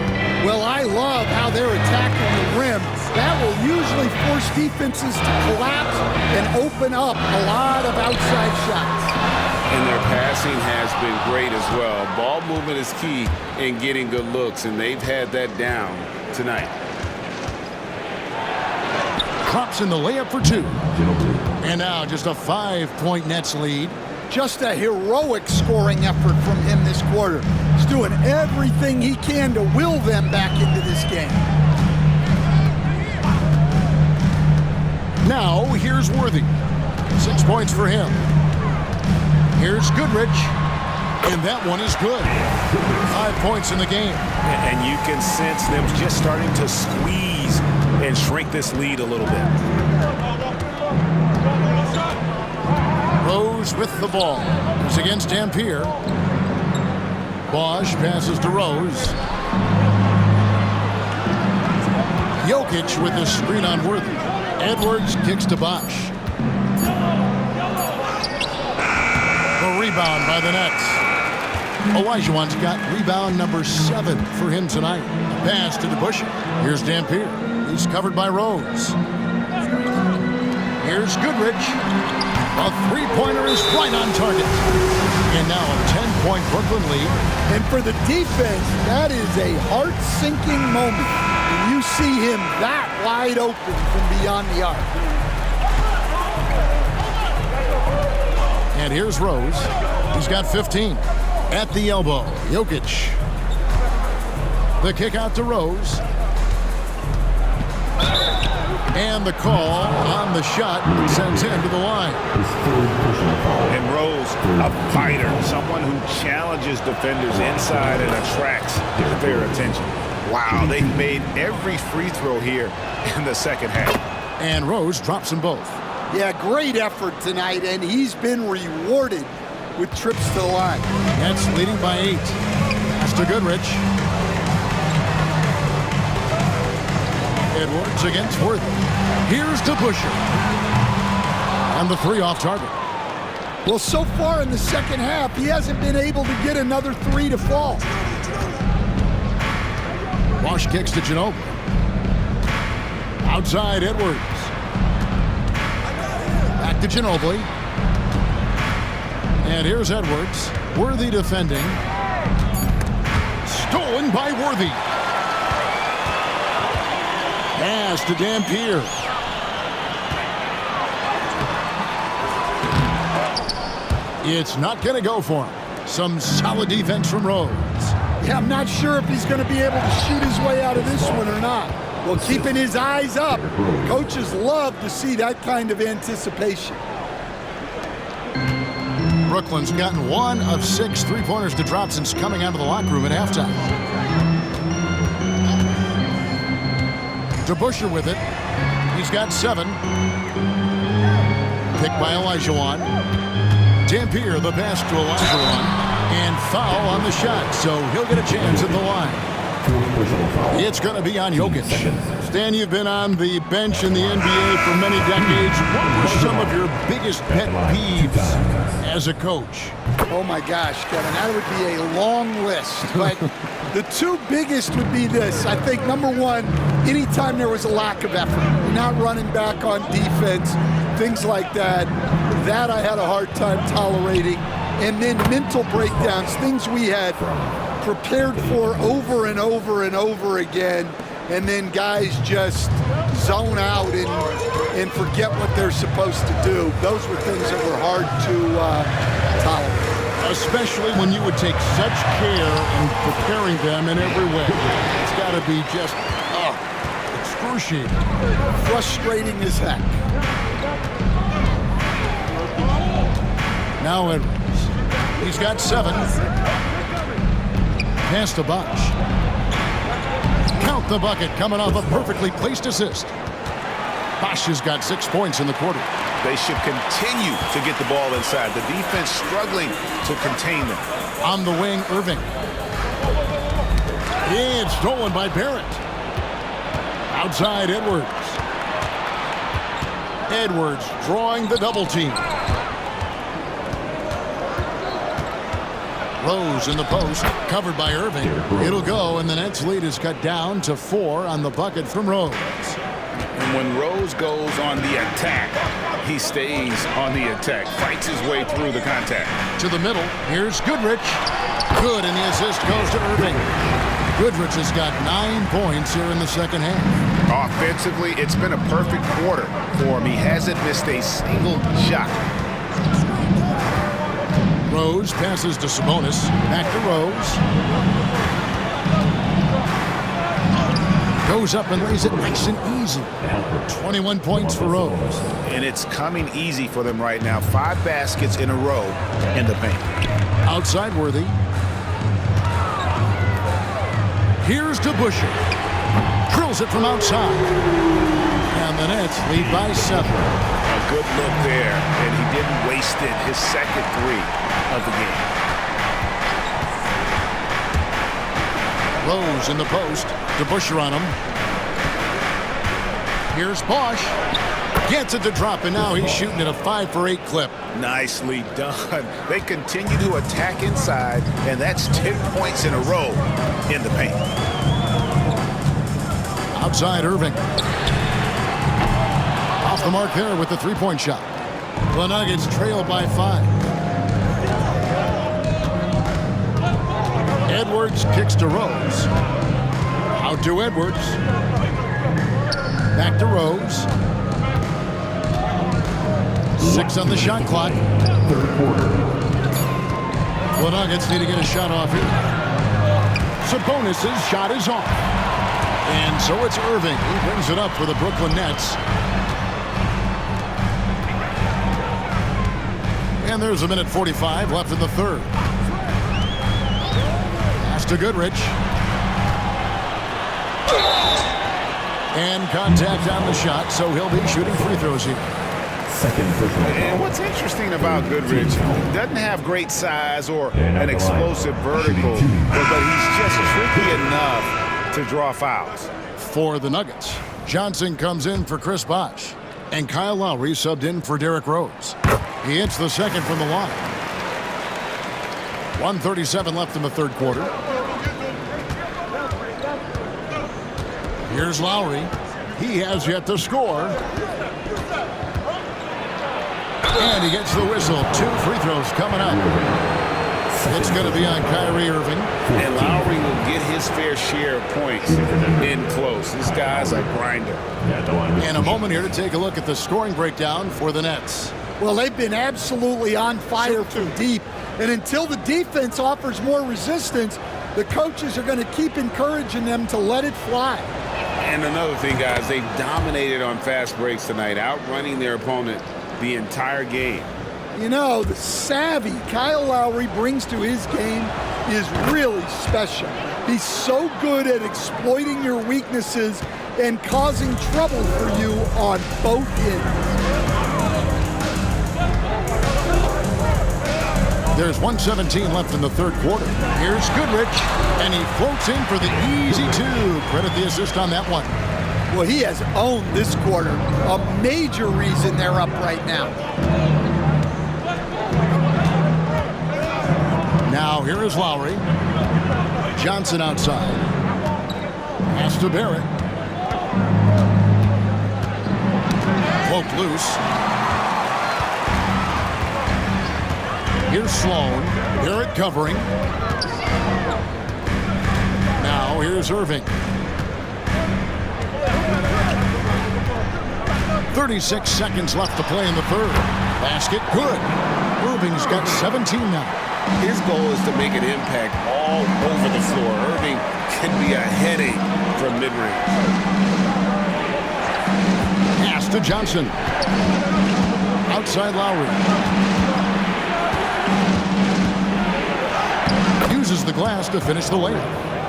Well, I love how they're attacking the rim. That will usually force defenses to collapse and open up a lot of outside shots. And their passing has been great as well. Ball movement is key in getting good looks, and they've had that down tonight. Drops in the layup for 2. And now just a 5-point Nets lead. Just a heroic scoring effort from him this quarter. He's doing everything he can to will them back into this game. Now, here's Worthy. 6 points for him. Here's Goodrich. And that one is good. 5 points in the game. And you can sense them just starting to squeeze and shrink this lead a little bit. Rose with the ball. It's against Dampier. Bosh passes to Rose. Jokic with the screen on Worthy. Edwards kicks to Bosh. The rebound by the Nets. Olajuwon's got rebound number 7 for him tonight. A pass to DeBusschere. Here's Dampier. He's covered by Rose. Here's Goodrich. A three-pointer is right on target. And now a 10-point Brooklyn lead. And for the defense, that is a heart-sinking moment when you see him that wide open from beyond the arc. And here's Rose. He's got 15. At the elbow, Jokic. The kick out to Rose. And the call on the shot sends him to the line. And Rose, a fighter, someone who challenges defenders inside and attracts their attention. Wow, they've made every free throw here in the second half. And Rose drops them both. Yeah, great effort tonight, and he's been rewarded with trips to the line. Nets leading by 8. That's to Goodrich. Edwards against Worthy. Here's to Busher. And the three off target. Well, so far in the second half, he hasn't been able to get another three to fall. Wash kicks to Ginobili. Outside Edwards. Back to Ginobili. And here's Edwards. Worthy defending. Stolen by Worthy. Pass to Dampier. It's not going to go for him. Some solid defense from Rose. Yeah, I'm not sure if he's going to be able to shoot his way out of this one or not. Well, keeping his eyes up. Coaches love to see that kind of anticipation. Brooklyn's gotten 1 of 6 three-pointers to drop since coming out of the locker room at halftime. To Busher with it. He's got 7. Picked by Olajuwon. Dampier, the pass to Olajuwon. And foul on the shot, so he'll get a chance at the line. It's going to be on Jokic. Stan, you've been on the bench in the NBA for many decades. What were some of your biggest pet peeves as a coach? Oh my gosh, Kevin, that would be a long list. But the two biggest would be this. I think number one, anytime there was a lack of effort, not running back on defense, things like that, that I had a hard time tolerating. And then mental breakdowns, things we had prepared for over and over and over again, and then guys just zone out and forget what they're supposed to do. Those were things that were hard to tolerate. Especially when you would take such care in preparing them in every way. It's got to be just excruciating. Frustrating as heck. Now Edwards. He's got 7. Pass to Bosh. Count the bucket coming off a perfectly placed assist. Bosh has got 6 points in the quarter. They should continue to get the ball inside. The defense struggling to contain them. On the wing, Irving. It's stolen by Barrett. Outside Edwards. Edwards drawing the double team. Rose in the post, covered by Irving. It'll go, and the Nets lead is cut down to 4 on the bucket from Rose. And when Rose goes on the attack, he stays on the attack, fights his way through the contact. To the middle, here's Goodrich. Good, and the assist goes to Irving. Goodrich has got 9 points here in the second half. Offensively, it's been a perfect quarter for him. He hasn't missed a single shot. Rose passes to Sabonis. Back to Rose. Goes up and lays it nice and easy. 21 points for Rose. And it's coming easy for them right now. 5 baskets in a row in the paint. Outside Worthy. Here's to Busher. Drills it from outside. And the Nets lead by 7. A good look there, and he didn't waste it. His second 3 of the game. Rose in the post. To Busher on him. Here's Bosh. Gets it to drop, and now he's shooting at a 5 for 8 clip. Nicely done. They continue to attack inside, and that's 10 points in a row in the paint. Outside Irving. the mark there with the three-point shot. The Nuggets trail by 5. Edwards kicks to Rose. Out to Edwards. Back to Rose. 6 on the shot clock. Third quarter. The Nuggets need to get a shot off here. Sabonis' shot is off. And so it's Irving. He brings it up for the Brooklyn Nets. And there's a minute 45 left in the third. Pass to Goodrich. And contact on the shot, so he'll be shooting free throws here. Second personal. And what's interesting about Goodrich, he doesn't have great size or an explosive vertical, but he's just tricky enough to draw fouls. For the Nuggets, Johnson comes in for Chris Bosh, and Kyle Lowry subbed in for Derrick Rose. He hits the second from the line. 1:37 left in the third quarter. Here's Lowry. He has yet to score. And he gets the whistle. 2 free throws coming up. It's going to be on Kyrie Irving. And Lowry will get his fair share of points in close. This guy's a grinder. And a moment here to take a look at the scoring breakdown for the Nets. Well, they've been absolutely on fire from deep. And until the defense offers more resistance, the coaches are going to keep encouraging them to let it fly. And another thing, guys, they've dominated on fast breaks tonight, outrunning their opponent the entire game. You know, the savvy Kyle Lowry brings to his game is really special. He's so good at exploiting your weaknesses and causing trouble for you on both ends. There's 1:17 left in the third quarter. Here's Goodrich, and he floats in for the easy 2. Credit the assist on that one. Well, he has owned this quarter. A major reason they're up right now. Now here is Lowry. Johnson outside. Pass to Barrett. Poked loose. Here's Sloan. Barrett covering. Now here's Irving. 36 seconds left to play in the third. Basket good. Irving's got 17 now. His goal is to make an impact all over the floor. Irving can be a headache from mid-range. Pass to Johnson. Outside Lowry. Uses the glass to finish the layup.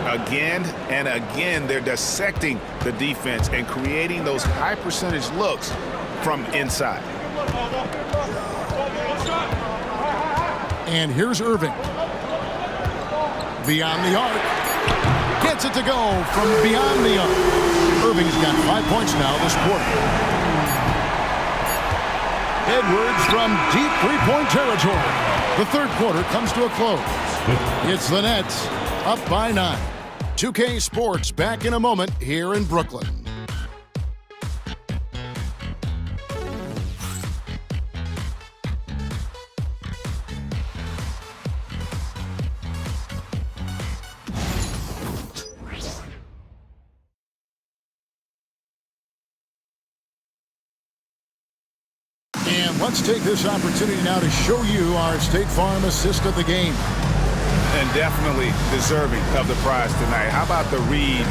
Again and again, they're dissecting the defense and creating those high-percentage looks from inside. And here's Irving. Beyond the arc. Gets it to go from beyond the arc. Irving's got 5 points now this quarter. Edwards from deep three-point territory. The third quarter comes to a close. It's the Nets up by 9. 2K Sports back in a moment here in Brooklyn. And let's take this opportunity now to show you our State Farm assist of the game. And definitely deserving of the prize tonight. How about the read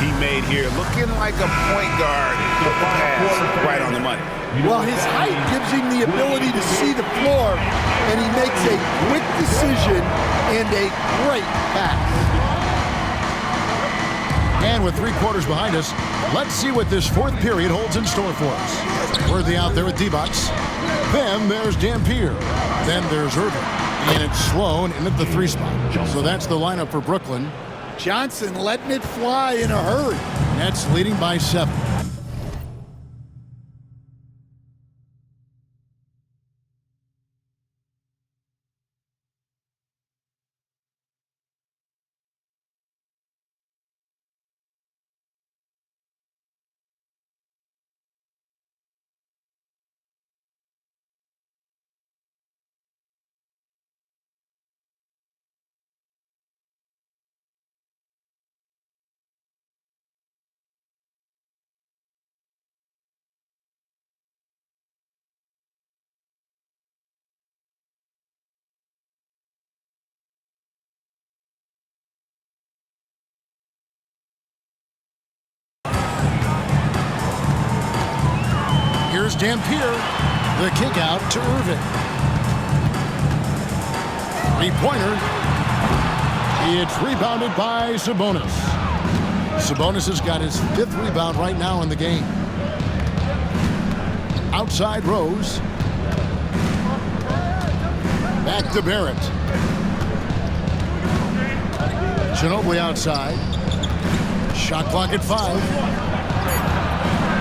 he made here? Looking like a point guard. Pass right on the money. Well, his height gives him the ability to see the floor, and he makes a quick decision and a great pass. And with 3 quarters behind us, let's see what this fourth period holds in store for us. Worthy out there with D-Box. Then there's Dampier. Then there's Irving. And it's Sloan in at the 3 spot. So that's the lineup for Brooklyn. Johnson letting it fly in a hurry. Nets leading by 7. Here's Dampier. The kick out to Irving. Three-pointer. It's rebounded by Sabonis. Sabonis has got his 5th rebound right now in the game. Outside Rose. Back to Barrett. Ginobili outside. Shot clock at 5.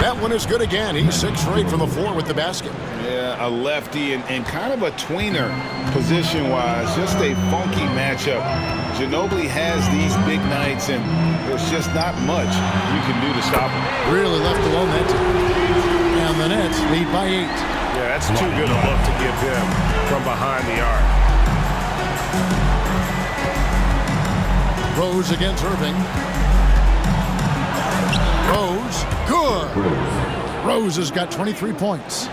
That one is good again. He's 6 for 8 from the floor with the basket. Yeah, a lefty and kind of a tweener position-wise. Just a funky matchup. Ginobili has these big nights, and there's just not much you can do to stop him. Really left alone that time. And the Nets lead by 8. Yeah, that's too good a look to give him from behind the arc. Rose against Irving. Rose, good. Rose has got 23 points.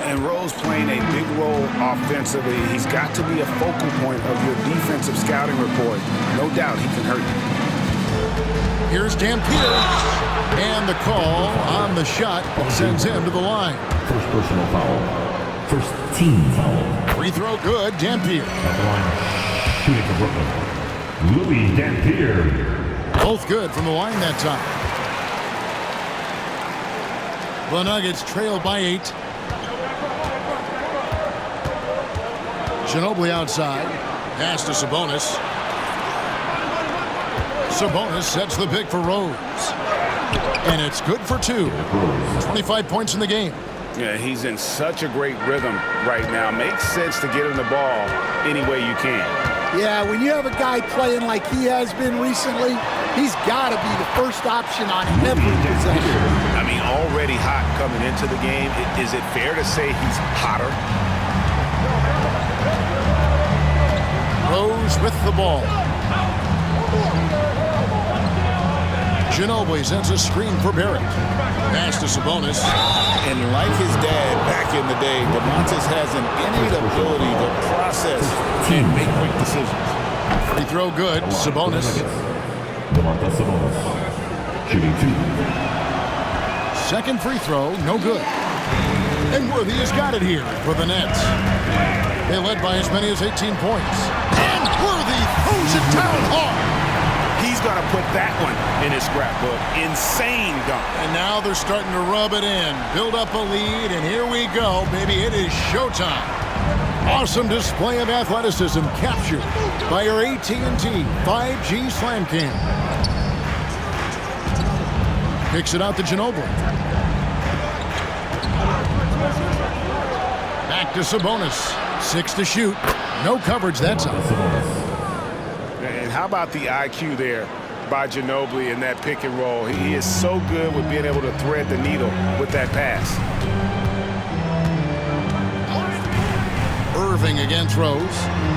And Rose playing a big role offensively. He's got to be a focal point of your defensive scouting report. No doubt he can hurt you. Here's Dampier. And the call on the shot sends him to the line. First personal foul. First team foul. Free throw good, Dampier. At the line, shooting for Brooklyn, Louis Dampier. Both good from the line that time. The Nuggets trail by 8. Ginobili outside. Pass to Sabonis. Sabonis sets the pick for Rose. And it's good for 2. 25 points in the game. Yeah, he's in such a great rhythm right now. Makes sense to get him the ball any way you can. Yeah, when you have a guy playing like he has been recently, he's got to be the first option on every possession. I mean, already hot coming into the game. Is it fair to say he's hotter? Rose with the ball. Ginobili sends a screen for Barrett. Pass to Sabonis. And like his dad back in the day, DeMontis has an innate ability to process and make quick decisions. Free throw good. Sabonis. DeMontis Sabonis. Shooting 2. Second free throw, no good. And Worthy has got it here for the Nets. They led by as many as 18 points. And Worthy throws it down hard. He's going to put that one in his scrapbook. Insane dunk. And now they're starting to rub it in, build up a lead, and here we go, baby. It is showtime. Awesome display of athleticism captured by our AT&T 5G Slam Cam. Kicks it out to Ginobili. Back to Sabonis. 6 to shoot. No coverage that time. And how about the IQ there by Ginobili in that pick and roll? He is so good with being able to thread the needle with that pass. Irving against Rose.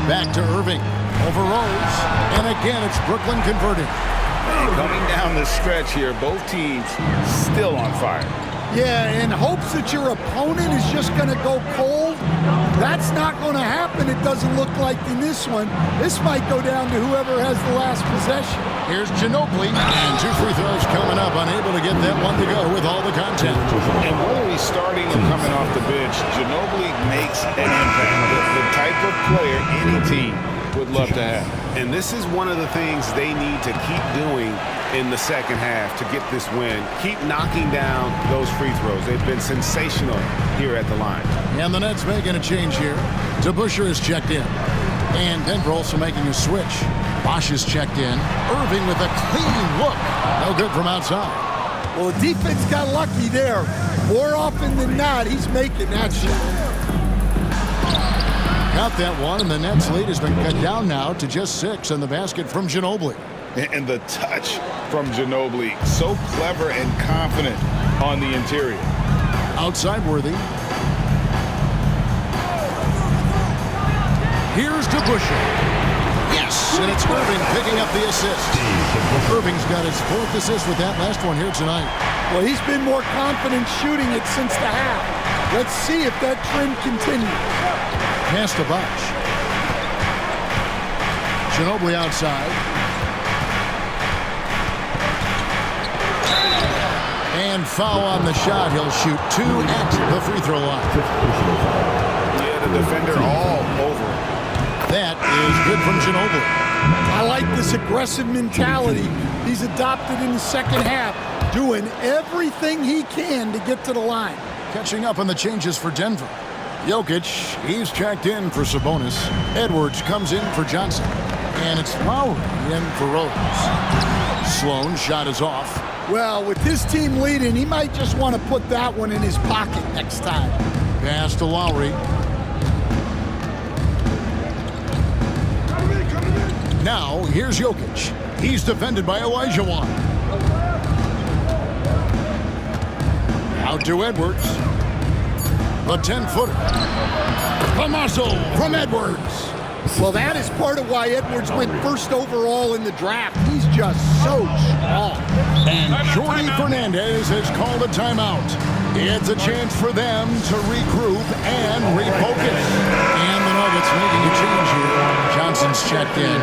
Back to Irving. Over Rose. And again, it's Brooklyn converting. And coming down the stretch here, both teams still on fire. Yeah, in hopes that your opponent is just going to go cold. That's not going to happen, it doesn't look like in this one. This might go down to whoever has the last possession. Here's Ginobili. And 2 free throws coming up, unable to get that one to go with all the content. And whether he's starting or coming off the bench, Ginobili makes an impact. The type of player any team would love to have. And this is one of the things they need to keep doing in the second half to get this win. Keep knocking down those free throws. They've been sensational here at the line. And the Nets making a change here. DeBusschere is checked in. And Denver also making a switch. Bosch is checked in. Irving with a clean look. No good from outside. Well, the defense got lucky there. More often than not, he's making that shot. Got that one, and the Nets lead has been cut down now to just 6 in the basket from Ginobili. And the touch from Ginobili, so clever and confident on the interior. Outside Worthy. Here's DeBusschere. Yes, and it's Irving picking up the assist. Irving's got his 4th assist with that last one here tonight. Well, he's been more confident shooting it since the half. Let's see if that trend continues. Pass to Bosch. Ginobili outside. And foul on the shot. He'll shoot 2 at the free throw line. Yeah, the defender all over. That is good from Ginobili. I like this aggressive mentality he's adopted in the second half, doing everything he can to get to the line. Catching up on the changes for Denver. Jokic, he's checked in for Sabonis. Edwards comes in for Johnson. And it's Lowry in for Rose. Sloan shot is off. Well, with his team leading, he might just want to put that one in his pocket next time. Pass to Lowry. Now, here's Jokic. He's defended by Olajuwon. Out to Edwards. The 10-footer. Tommaso from Edwards. Well, that is part of why Edwards went first overall in the draft. He's just so strong. And Jordi Fernandez has called a timeout. It's a chance for them to regroup and refocus. And the Nuggets making a change here. Johnson's checked in.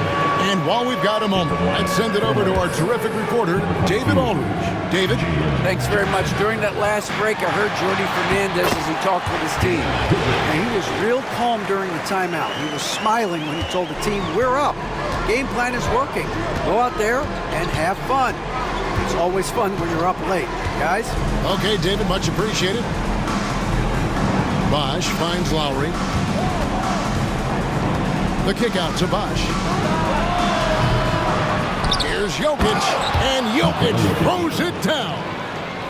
And while we've got a moment, let's send it over to our terrific reporter, David Aldridge. David? Thanks very much. During that last break, I heard Jordi Fernandez as he talked with his team. And he was real calm during the timeout. He was smiling when he told the team, we're up. Game plan is working. Go out there and have fun. It's always fun when you're up late, guys. Okay, David, much appreciated. Bosh finds Lowry. The kick out to Bosh. Here's Jokic, and Jokic throws it down.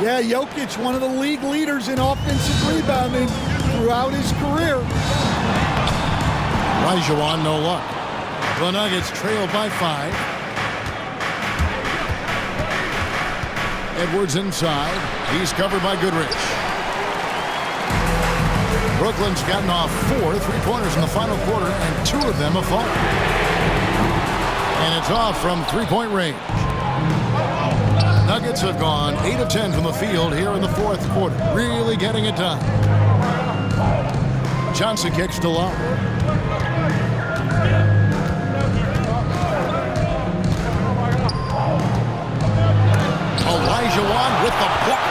Yeah, Jokic, one of the league leaders in offensive rebounding throughout his career. Olajuwon, no luck. The Nuggets trail by 5. Edwards inside. He's covered by Goodrich. Brooklyn's gotten off 4 3-pointers in the final quarter, and 2 of them have fallen. And it's off from 3-point range. Nuggets have gone 8 of 10 from the field here in the 4th quarter. Really getting it done. Johnson kicks to Lowry. Olajuwon with the block.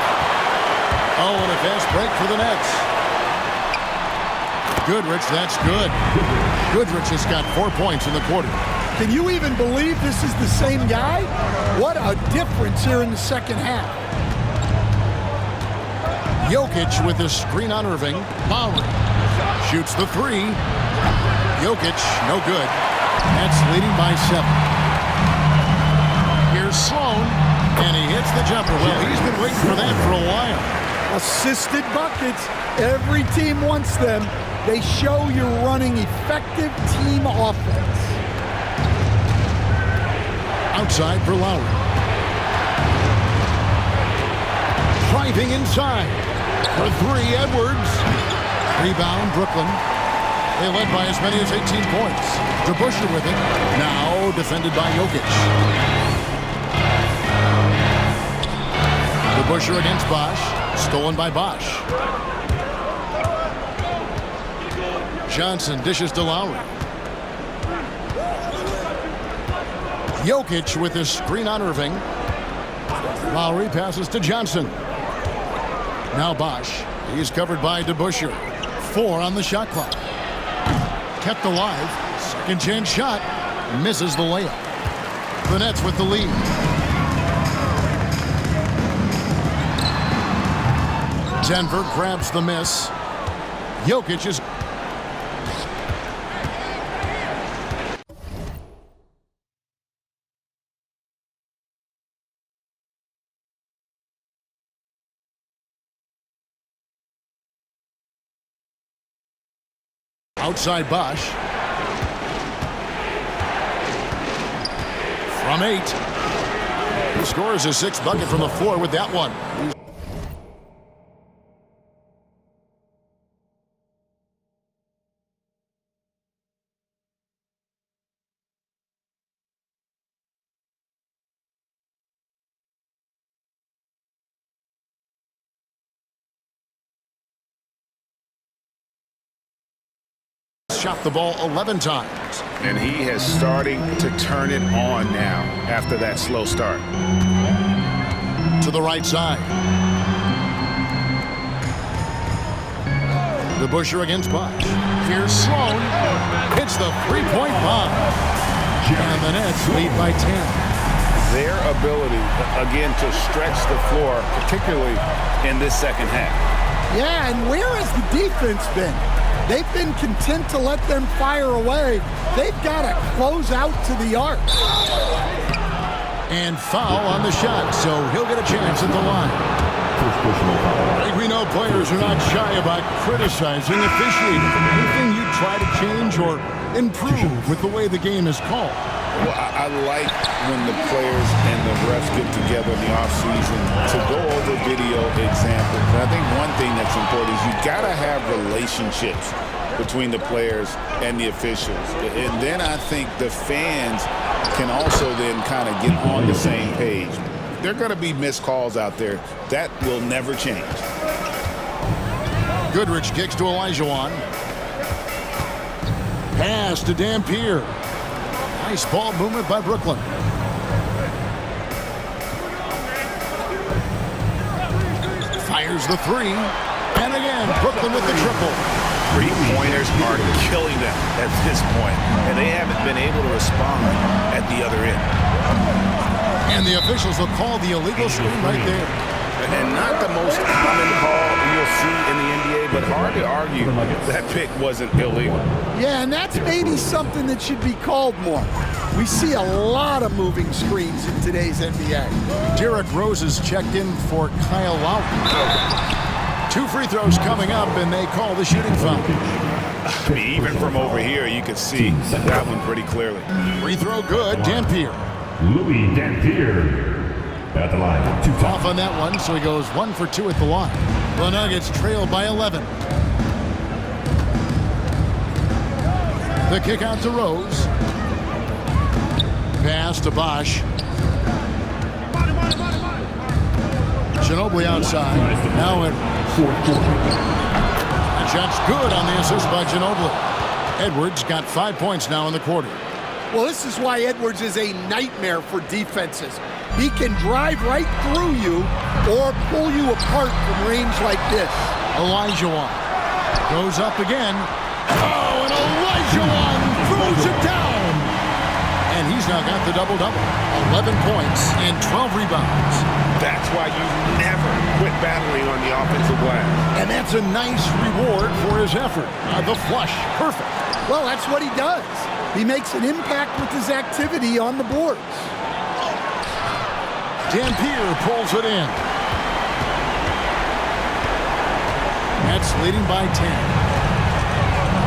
Oh, and a fast break for the Nets. Goodrich, that's good. Goodrich has got 4 points in the quarter. Can you even believe this is the same guy? What a difference here in the second half. Jokic with his screen on Irving. Lowry shoots the 3. Jokic, no good. That's leading by 7. Here's Sloan, and he hits the jumper. Well, he's been waiting for that for a while. Assisted buckets. Every team wants them. They show you're running effective team offense. Outside for Lowry. Driving inside. For 3, Edwards. Rebound, Brooklyn. They led by as many as 18 points. DeBusschere with it. Now defended by Jokic. DeBusschere against Bosh. Stolen by Bosh. Johnson dishes to Lowry. Jokic with his screen on Irving. Lowry passes to Johnson. Now Bosh. He's covered by DeBusschere. 4 on the shot clock. Kept alive. Second chance shot. Misses the layup. The Nets with the lead. Denver grabs the miss. Jokic is... Outside Bosh. From 8. He scores his 6th bucket from the floor with that one. Shot the ball 11 times. And he is starting to turn it on now after that slow start. To the right side. The Busher against Bosch. Here's Sloan. Hits the three-point bomb. And the Nets lead by 10. Their ability, again, to stretch the floor, particularly in this second half. Yeah, and where has the defense been? They've been content to let them fire away. They've got to close out to the arc. And foul on the shot, so he'll get a chance at the line. I think we know players are not shy about criticizing officiating. Anything you try to change or improve with the way the game is called? Well, I like when the players and the refs get together in the offseason to go over video examples. And I think one thing that's important is you got to have relationships between the players and the officials. And then I think the fans can also then kind of get on the same page. There are going to be missed calls out there. That will never change. Goodrich kicks to Olajuwon. Pass to Dampier. Nice ball movement by Brooklyn. Fires the three. And again, Brooklyn with the triple. Three-pointers are killing them at this point, and they haven't been able to respond at the other end. And the officials will call the illegal screen right there. And not the most common call you'll see in the NBA, but hard to argue that pick wasn't illegal. Yeah, and that's maybe something that should be called more. We see a lot of moving screens in today's NBA. Derrick Rose is checked in for Kyle Lowry. 2 free throws coming up, and they call the shooting foul. I mean, even from over here, you could see that one pretty clearly. Free throw good, Dampier. Louis Dampier at the line. Off on that one, so he goes 1 for 2 at the line. The Nuggets trail by 11. The kick out to Rose. Pass to Bosch. Ginobili outside. Now in. The shot's good on the assist by Ginobili. Edwards got 5 points now in the quarter. Well, this is why Edwards is a nightmare for defenses. He can drive right through you or pull you apart from range like this. Olajuwon goes up again. Oh, and Olajuwon throws it down. And he's now got the double-double. 11 points and 12 rebounds. That's why you never quit battling on the offensive glass. And that's a nice reward for his effort. The flush, perfect. Well, that's what he does. He makes an impact with his activity on the boards. Dampier pulls it in. Nets leading by 10.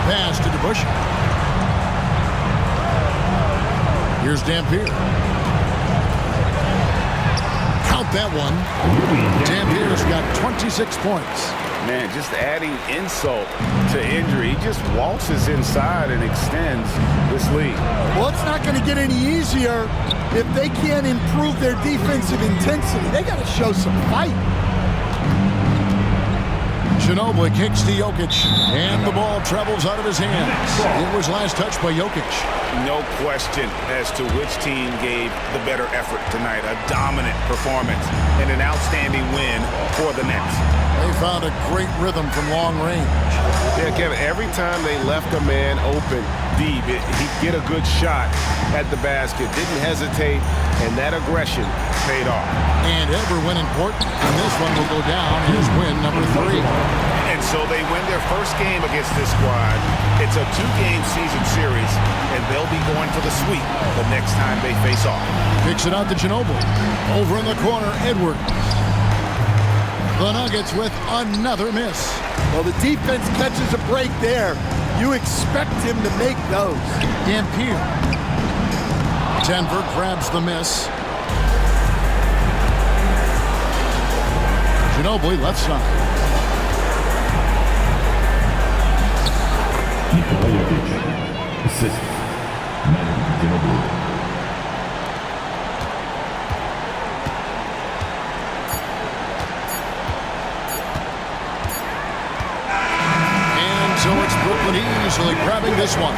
Pass to DeBush. Here's Dampier. Count that one. Dampier's got 26 points. Man, just adding insult to injury. He just waltzes inside and extends this lead. Well, it's not going to get any easier if they can't improve their defensive intensity. They got to show some fight. Ginobili kicks to Jokic, and the ball travels out of his hands. It was last touched by Jokic. No question as to which team gave the better effort tonight. A dominant performance and an outstanding win for the Nets. They found a great rhythm from long range. Yeah, Kevin, every time they left a man open deep, he'd get a good shot at the basket. Didn't hesitate, and that aggression paid off. And ever win important, and this one will go down as win number 3. And so they win their first game against this squad. It's a 2-game season series, and they'll be going for the sweep the next time they face off. Kicks it out to Ginobili. Over in the corner, Edwards. The Nuggets with another miss. Well, the defense catches a break there. You expect him to make those. Dampier. Denver grabs the miss. Ginobili left side. Assist. Ginobili. So it's Brooklyn easily grabbing this one.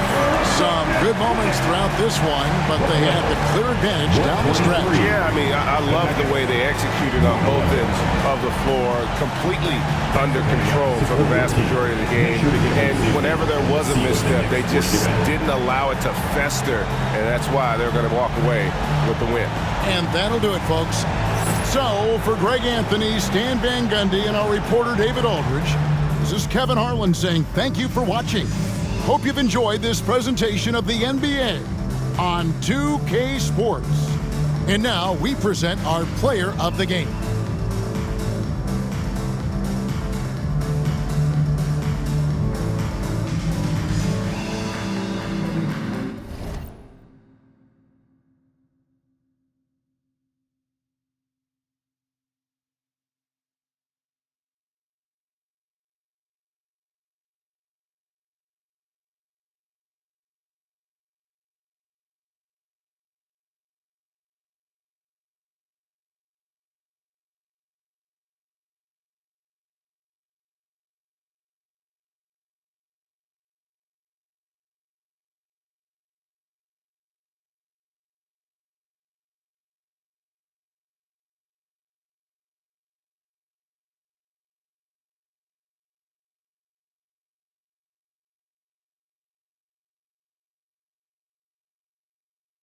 Some good moments throughout this one, but they had the clear advantage down the stretch. Yeah, I mean, I love the way they executed on both ends of the floor, completely under control for the vast majority of the game. And whenever there was a misstep, they just didn't allow it to fester, and that's why they're going to walk away with the win. And that'll do it, folks. So, for Greg Anthony, Stan Van Gundy, and our reporter David Aldridge, this is Kevin Harlan saying thank you for watching. Hope you've enjoyed this presentation of the NBA on 2K Sports. And now we present our player of the game.